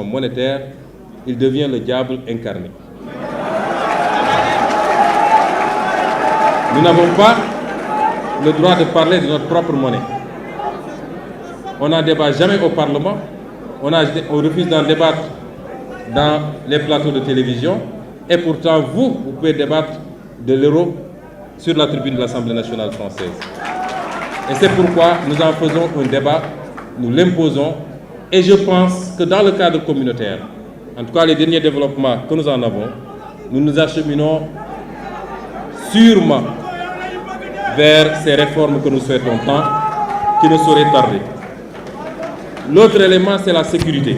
monétaire, il devient le diable incarné. Nous n'avons pas le droit de parler de notre propre monnaie. On n'en débat jamais au Parlement, on refuse d'en débattre dans les plateaux de télévision, et pourtant vous pouvez débattre de l'euro sur la tribune de l'Assemblée nationale française. Et c'est pourquoi nous en faisons un débat, nous l'imposons, et je pense que dans le cadre communautaire, en tout cas les derniers développements que nous en avons, nous nous acheminons sûrement vers ces réformes que nous souhaitons tant, qui ne sauraient tarder. L'autre élément, c'est la sécurité.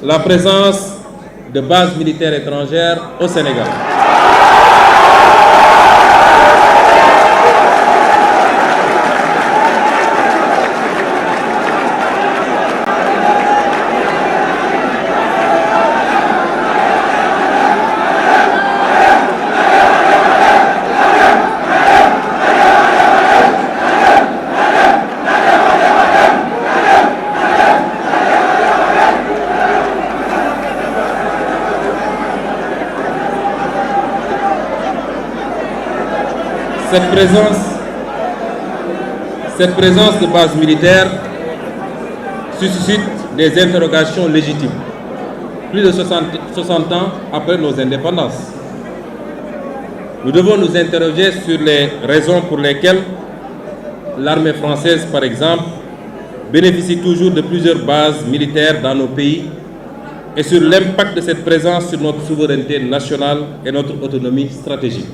La présence de bases militaires étrangères au Sénégal. Cette présence de bases militaires suscite des interrogations légitimes, plus de 60 ans après nos indépendances. Nous devons nous interroger sur les raisons pour lesquelles l'armée française, par exemple, bénéficie toujours de plusieurs bases militaires dans nos pays et sur l'impact de cette présence sur notre souveraineté nationale et notre autonomie stratégique.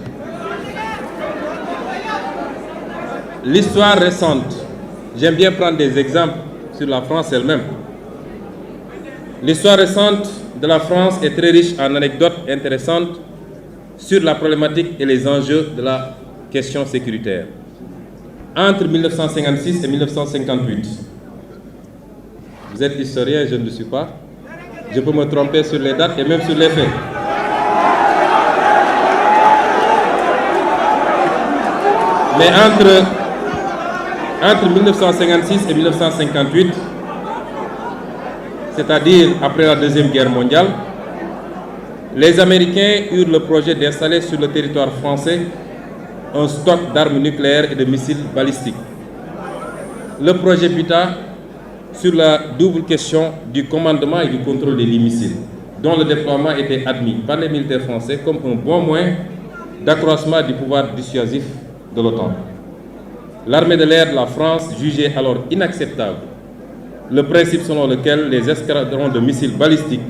L'histoire récente, j'aime bien prendre des exemples sur la France elle-même. L'histoire récente de la France est très riche en anecdotes intéressantes sur la problématique et les enjeux de la question sécuritaire. Entre 1956 et 1958, vous êtes historien, je ne le suis pas, je peux me tromper sur les dates et même sur les faits. Mais entre 1956 et 1958, c'est-à-dire après la Deuxième Guerre mondiale, les Américains eurent le projet d'installer sur le territoire français un stock d'armes nucléaires et de missiles balistiques. Le projet buta sur la double question du commandement et du contrôle des missiles, dont le déploiement était admis par les militaires français comme un bon moyen d'accroissement du pouvoir dissuasif de l'OTAN. L'armée de l'air de la France jugeait alors inacceptable le principe selon lequel les escadrons de missiles balistiques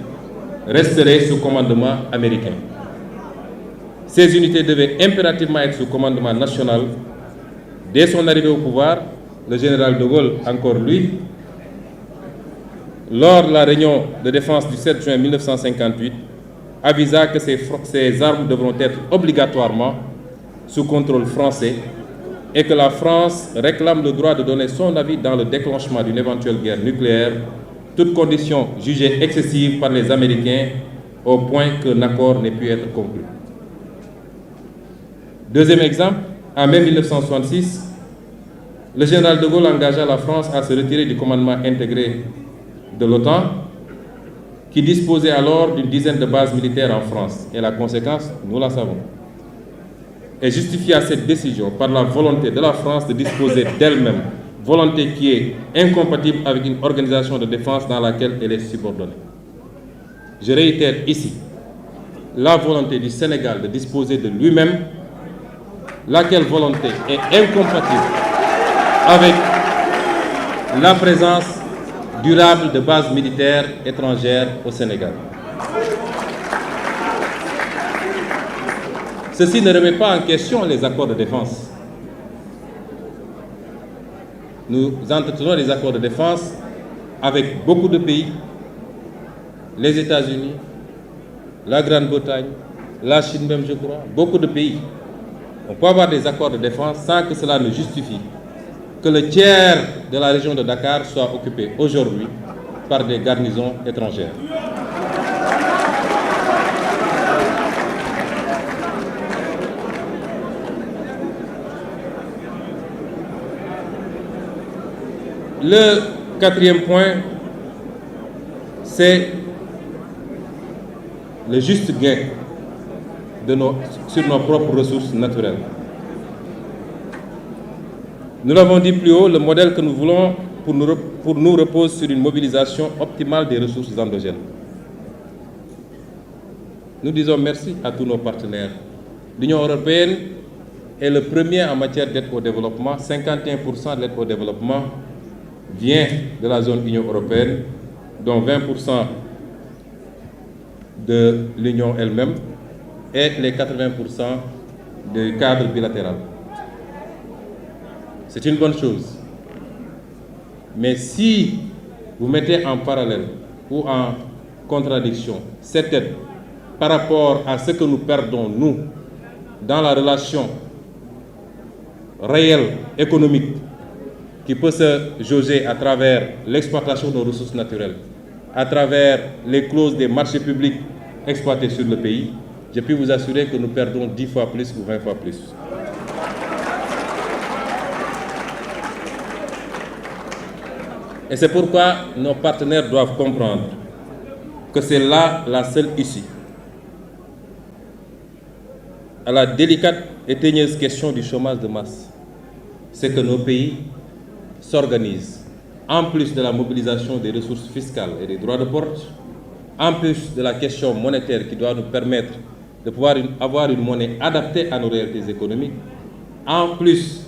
resteraient sous commandement américain. Ces unités devaient impérativement être sous commandement national. Dès son arrivée au pouvoir, le général de Gaulle, encore lui, lors de la réunion de défense du 7 juin 1958, avisa que ces armes devront être obligatoirement sous contrôle français et que la France réclame le droit de donner son avis dans le déclenchement d'une éventuelle guerre nucléaire, toutes conditions jugées excessives par les Américains au point qu'un accord n'ait pu être conclu. Deuxième exemple, en mai 1966, le général de Gaulle engagea la France à se retirer du commandement intégré de l'OTAN, qui disposait alors d'une dizaine de bases militaires en France. Et la conséquence, nous la savons. Et justifia cette décision par la volonté de la France de disposer d'elle-même, volonté qui est incompatible avec une organisation de défense dans laquelle elle est subordonnée. Je réitère ici la volonté du Sénégal de disposer de lui-même, laquelle volonté est incompatible avec la présence durable de bases militaires étrangères au Sénégal. Ceci ne remet pas en question les accords de défense. Nous entretenons des accords de défense avec beaucoup de pays, les États-Unis, la Grande-Bretagne, la Chine même, je crois, beaucoup de pays. On peut avoir des accords de défense sans que cela ne justifie que le tiers de la région de Dakar soit occupé aujourd'hui par des garnisons étrangères. Le quatrième point, c'est le juste gain sur nos propres ressources naturelles. Nous l'avons dit plus haut, le modèle que nous voulons pour nous repose sur une mobilisation optimale des ressources endogènes. Nous disons merci à tous nos partenaires. L'Union européenne est le premier en matière d'aide au développement. 51% de l'aide au développement vient de la zone Union européenne, dont 20% de l'Union elle-même et les 80% du cadre bilatéral. C'est une bonne chose. Mais si vous mettez en parallèle ou en contradiction cette aide par rapport à ce que nous perdons, nous, dans la relation réelle, économique, qui peut se jauger à travers l'exploitation de nos ressources naturelles, à travers les clauses des marchés publics exploités sur le pays, je peux vous assurer que nous perdons 10 fois plus ou 20 fois plus. Et c'est pourquoi nos partenaires doivent comprendre que c'est là la seule issue à la délicate et teigneuse question du chômage de masse. C'est que nos pays s'organisent, en plus de la mobilisation des ressources fiscales et des droits de port, en plus de la question monétaire qui doit nous permettre de pouvoir avoir une monnaie adaptée à nos réalités économiques, en plus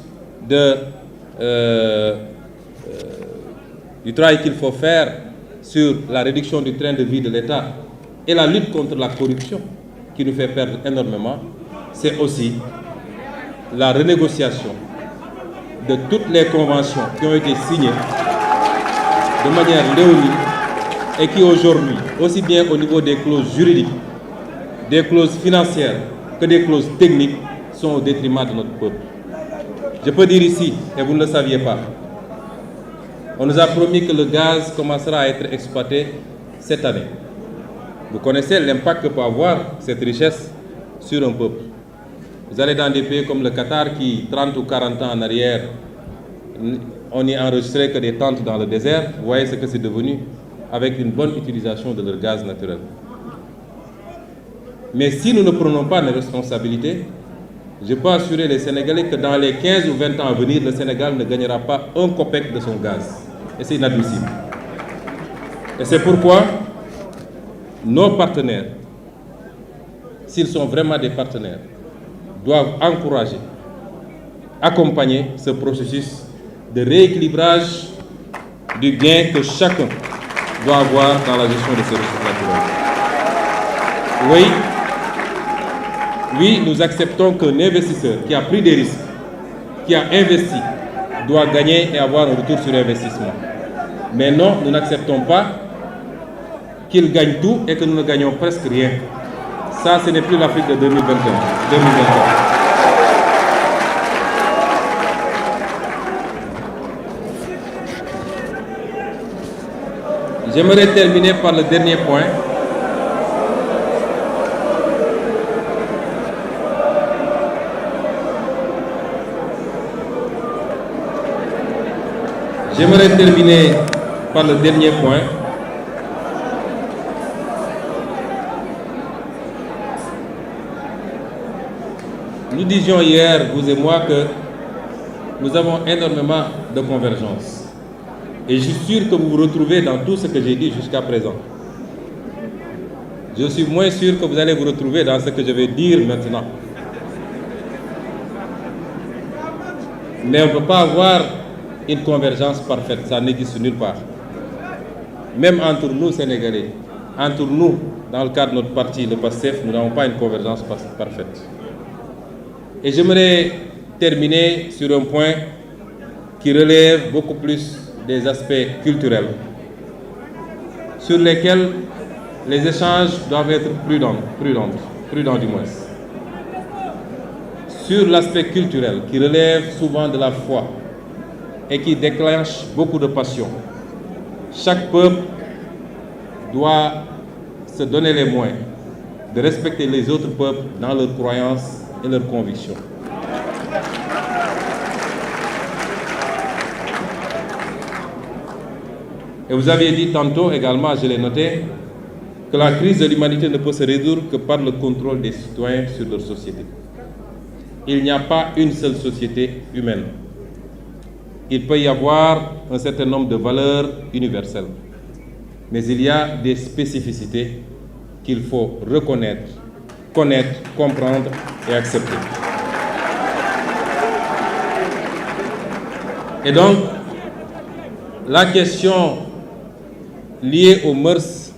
du travail qu'il faut faire sur la réduction du train de vie de l'État et la lutte contre la corruption qui nous fait perdre énormément, c'est aussi la renégociation de toutes les conventions qui ont été signées de manière léonine et qui aujourd'hui, aussi bien au niveau des clauses juridiques, des clauses financières que des clauses techniques, sont au détriment de notre peuple. Je peux dire ici, et vous ne le saviez pas, on nous a promis que le gaz commencera à être exploité cette année. Vous connaissez l'impact que peut avoir cette richesse sur un peuple. Vous allez dans des pays comme le Qatar qui, 30 ou 40 ans en arrière, on n'y enregistrait que des tentes dans le désert. Vous voyez ce que c'est devenu avec une bonne utilisation de leur gaz naturel. Mais si nous ne prenons pas nos responsabilités, je peux assurer les Sénégalais que dans les 15 ou 20 ans à venir, le Sénégal ne gagnera pas un copec de son gaz. Et c'est inadmissible. Et c'est pourquoi nos partenaires, s'ils sont vraiment des partenaires, doivent encourager, accompagner ce processus de rééquilibrage du gain que chacun doit avoir dans la gestion de ces ressources naturelles. Oui, nous acceptons qu'un investisseur qui a pris des risques, qui a investi, doit gagner et avoir un retour sur investissement. Mais non, nous n'acceptons pas qu'il gagne tout et que nous ne gagnons presque rien. Ça, ce n'est plus l'Afrique de 2021. J'aimerais terminer par le dernier point. J'aimerais terminer par le dernier point. Nous disions hier, vous et moi, que nous avons énormément de convergences. Et je suis sûr que vous vous retrouvez dans tout ce que j'ai dit jusqu'à présent. Je suis moins sûr que vous allez vous retrouver dans ce que je vais dire maintenant. Mais on ne peut pas avoir une convergence parfaite, ça n'existe nulle part. Même entre nous, Sénégalais, entre nous, dans le cadre de notre parti, le PASTEF, nous n'avons pas une convergence parfaite. Et j'aimerais terminer sur un point qui relève beaucoup plus des aspects culturels, sur lesquels les échanges doivent être prudents du moins. Sur l'aspect culturel, qui relève souvent de la foi et qui déclenche beaucoup de passion, chaque peuple doit se donner les moyens de respecter les autres peuples dans leurs croyances et leurs convictions. Et vous avez dit tantôt également, je l'ai noté, que la crise de l'humanité ne peut se résoudre que par le contrôle des citoyens sur leur société. Il n'y a pas une seule société humaine. Il peut y avoir un certain nombre de valeurs universelles, mais il y a des spécificités qu'il faut reconnaître, connaître, comprendre et accepter. Et donc, la question liée aux mœurs,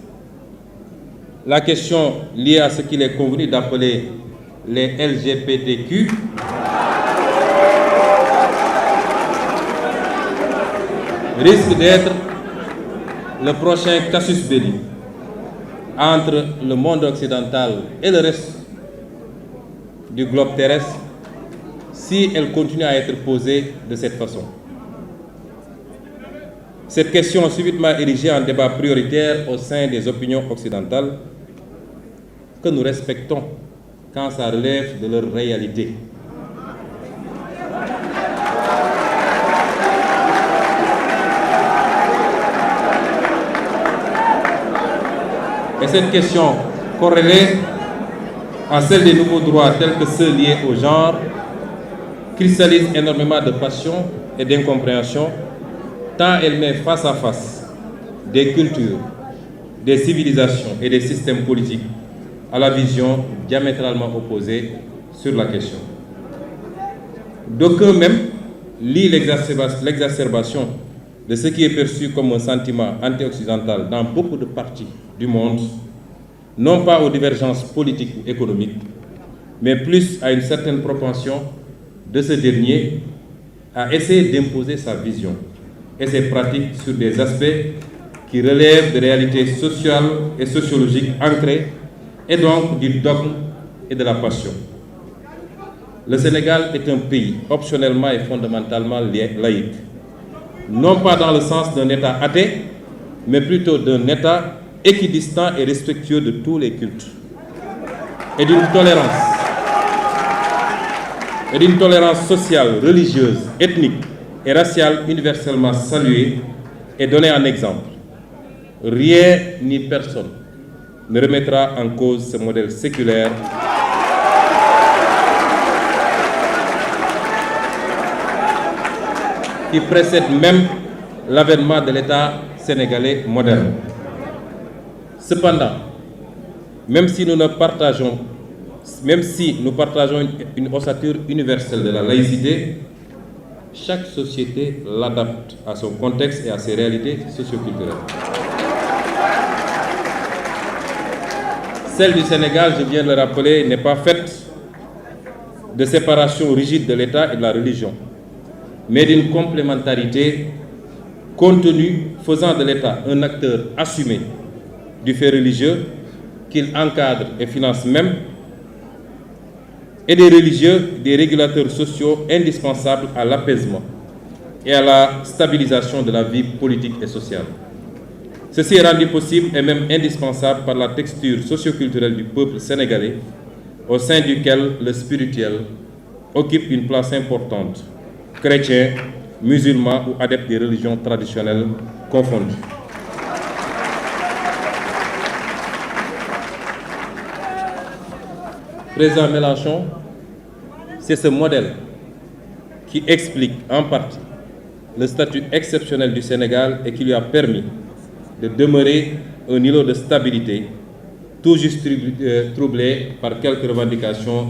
la question liée à ce qu'il est convenu d'appeler les LGBTQ, risque d'être le prochain casus belli entre le monde occidental et le reste du globe terrestre si elle continue à être posée de cette façon. Cette question subitement érigée en débat prioritaire au sein des opinions occidentales que nous respectons quand ça relève de leur réalité. Et cette question corrélée à celle des nouveaux droits tels que ceux liés au genre cristallise énormément de passion et d'incompréhension tant elle met face à face des cultures, des civilisations et des systèmes politiques à la vision diamétralement opposée sur la question. D'aucuns même lient l'exacerbation de ce qui est perçu comme un sentiment anti-occidental dans beaucoup de parties du monde, non pas aux divergences politiques ou économiques, mais plus à une certaine propension de ce dernier à essayer d'imposer sa vision et ses pratiques sur des aspects qui relèvent de réalités sociales et sociologiques ancrées et donc du dogme et de la passion. Le Sénégal est un pays optionnellement et fondamentalement laïque, non pas dans le sens d'un État athée, mais plutôt d'un État équidistant et respectueux de tous les cultes, et d'une tolérance sociale, religieuse, ethnique et raciale universellement saluée et donnée en exemple. Rien ni personne ne remettra en cause ce modèle séculaire qui précède même l'avènement de l'État sénégalais moderne. Cependant, même si nous partageons une ossature universelle de la laïcité, chaque société l'adapte à son contexte et à ses réalités socioculturelles. Celle du Sénégal, je viens de le rappeler, n'est pas faite de séparation rigide de l'État et de la religion, mais d'une complémentarité contenue faisant de l'État un acteur assumé du fait religieux qu'il encadre et finance même, et des religieux, des régulateurs sociaux indispensables à l'apaisement et à la stabilisation de la vie politique et sociale. Ceci est rendu possible et même indispensable par la texture socioculturelle du peuple sénégalais, au sein duquel le spirituel occupe une place importante, chrétiens, musulmans ou adeptes des religions traditionnelles confondues. Président Mélenchon, c'est ce modèle qui explique en partie le statut exceptionnel du Sénégal et qui lui a permis de demeurer un îlot de stabilité, tout juste troublé par quelques revendications